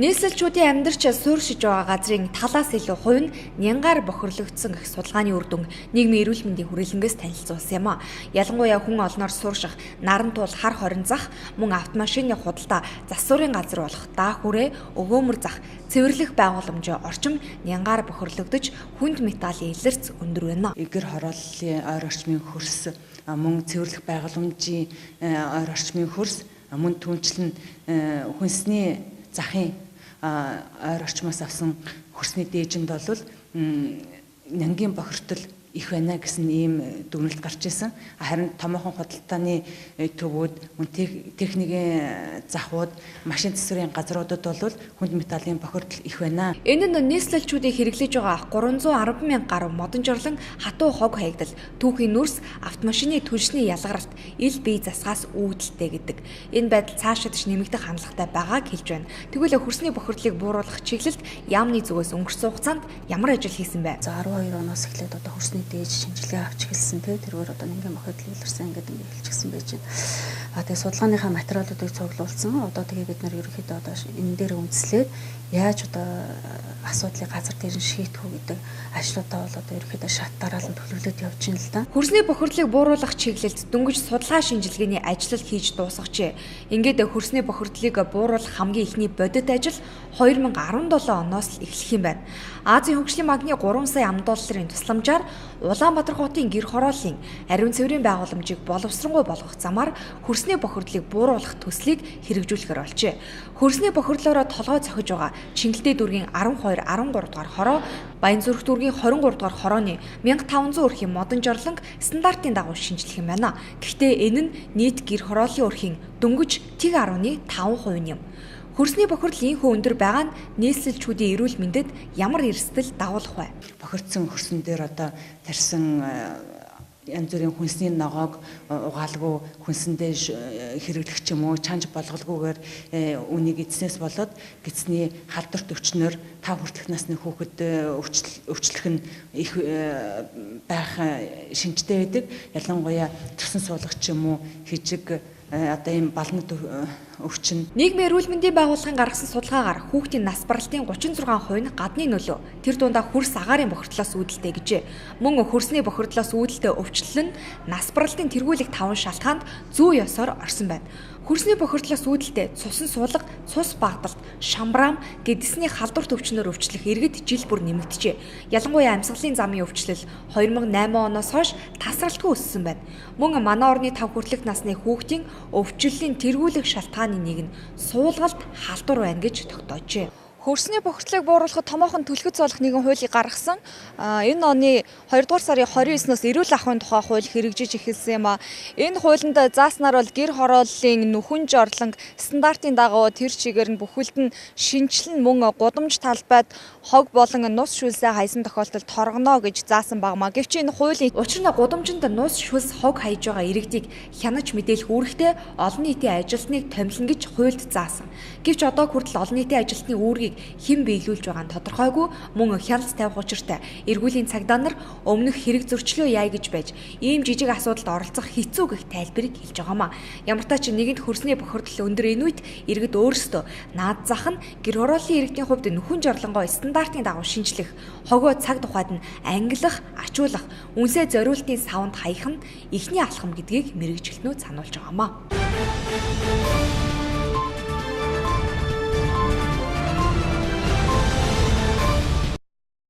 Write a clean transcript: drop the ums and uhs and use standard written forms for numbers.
Нийслэлчүүдийн амьдарч суурьшиж байгаа газрын талаас илүү хувь нь нянгаар бохирлогдсон гэх судалгааны үр дүн нийгмийн эрүүл мэндийн хүрээлэнгээс танилцуулсан юм а. Ялангуяа хүн олноор суурших, наран туул хар хорин зах, мөн автомашины худалдаа, засварын газар болох даа хүрээ, өгөөмөр зах, цэвэрлэх байгууламжийн орчим нянгаар бохирлогдож хүнд металлын илэрц өндөр байна. Эвгэр хорооллын ойр орчмын хөрс, мөн цэвэрлэх байгууламжийн ойр орчмын хөрс, мөн түнчлэн хүнсний захын ойр орчмоос авсан хөрсний дээжинд бол нянгийн бохирдол их байна гэсэн ийм дүгнэлт гарч ирсэн. Харин томоохон худалдааны төвүүд, мөн техникийн захууд, машин засварын газруудад бол хүнд металлын бохирдол их байна. Энэ нь нийслэлчүүдийг хэрэглэж байгаа 310 мянга гаруй модон жорлон хатуу хог хаягдал, түүхийн нүрс, автомашины түлшний ялгаралт, ил бие засгаас үүдэлтэй гэдэг. Энэ байдал цаашид ч нэмэгдэх хандлагатай байгааг хэлж байна. Тэгвэл хөрсний бохирдлыг бууруулах чиглэлд яамны зүгээс өнгөрсөн хугацаанд ямар ажил хийсэн бэ? За 12 оноос эхлээд одоо хөрсний дээж шинжилгээ авч эхэлсэн тэргээр одоо нингийн бохирдол илэрсэн ингээд хэлчихсэн байж байна. Тэгээ судалгааныхаа материалуудыг цуглуулсан. Одоо тэгээ бид нар ерөнхийдөө одоо энэ дээр үндэслээд яаж одоо асуудлыг газар дээр нь шийдэх үү гэдэг ажлуудаа бол одоо ерөнхийдөө шат дараалан төлөвлөд явж байна л да. Хөрсний бохирдлыг бууруулах чиглэлд дөнгөж судалгаа шинжилгээний ажил хийж дуусгажээ. Ингээд хөрсний бохирдлыг бууруулах хамгийн ихний бодит ажил 2017 оноос л эхлэх юм байна. Азийн хөгжлийн банкны 3 сая $, тусламжаар Улаанбаатар хотын гэр хорооллын ариун цэврийн байгууламжийг боловсронгуй болгох замаар хөрсний бохирдлыг бууруулах төслийг хэрэгжүүлэхээр болжээ. Хөрсний бохирдлоороо толгой цохиж байгаа Чингэлтэй дүүргийн 12, 13 дугаар хороо, Баянзүрх дүүргийн 23 дугаар хорооны 1500 өрхийн модон жорлонг стандартын дагуу шинжлэх юм байна. Гэхдээ энэ нь нийт гэр хорооллын өрхийн дөнгөж 1.5% юм. Хөрсний бохирдол ийхүү өндөр байгаа нь нийслэлчүүдийн эрүүл мэндэд ямар эрсдэл дагуулах вэ? Бохирдсон хөрсөн дээр одоо тарьсан янз бүрийн хүнсний ногоог угаалгүй хүнсэндээ хэрэглэх ч юм уу, чанж болголгүйгээр үнийг эзнээс болоод гидсний халдварт өвчнөр 5 хүртэлх насны хүүхэд өвчлөх нь их байх шинжтэй байдаг. Ялангуяа төрсөн суулгах ч юм уу, хижиг одоо ийм балнад өвчин. Нийгмийн эрүүл мэндийн байгууллагын гаргасан судалгаагаар хүүхдийн нас баралтын 36% нь гадны нөлөө, тэр дундаа хөрс агаарын бохирдлоос үүдэлтэй гэжээ. Мөн хөрсний бохирдлоос үүдэлтэй өвчлөл нь нас баралтын тэргүүлэх 5 шалтгаанд зүй ёсоор орсон байна. Хөрсний бохирдлоос үүдэлтэй цусан суулга, цус багталт, шамбраам, гэдэсний халдварт өвчнөр өвчлөх иргэд жил бүр нэмэгдэжээ. Ялангуяа амьсгалын замын өвчлөл 2008 оноос хойш тасралтгүй өссөн байна. Мөн манай орны 5 хүртэлх насны хүүхдийн өвчлөлийн тэргүүлэх шалтгааны нэг нь суулгалт халдвар байна гэж тогтоожээ. Хөрсний бохирдлыг бууруулахад томоохон түлхэж цолох нэгэн хуулийг гаргасан. Энэ оны 2 дугаар сарын 29-ноос эрүүл ахуйн тухай хууль хэрэгжиж эхэлсэн юм а. Энэ хуулинд зааснаар бол гэр хорооллын нүхэн жорлонг стандартын дагуу тэр чигээр нь бүхэлд нь шинжилэн мөн гудамж талбайд хог болон нус шүлсээ хайсан тохиолдолд торгоно гэж заасан багмаа. Гэвч энэ хуулийн учир нь гудамжинд нус шүлс хог хайж байгаа иргэдийг хянаж мэдээлэх үүрэгтэй олон нийтийн ажилтныг томилно гэж хуульд заасан. Гэвч одоо хүртэл олон нийтийн ажилтны үүргийг хэн биелүүлж байгаа нь тодорхойгүй, мөн хяналт тавих учиртай эргүүлийн цагдаа нар өмнөх хэрэг зөрчлөө яа гэж байж ийм жижиг асуудалд оролцох хэцүү гэх тайлбарыг хэлж байгаамаа. Ямар ч тач нэгэнд хөрсний бохирдол өндөр энэ үед иргэд өөрсдөө наад зах нь гэр хорооллын иргэдийн хувьд нүхэн жорлонгоо стандартын дагуу шинжлэх, хогоо цаг тухайд нь ангилах, ачуулах, үнсээ зориултын савнд хаях нь эхний алхам гэдгийг мэргэжилтнүүд сануулж байгаамаа.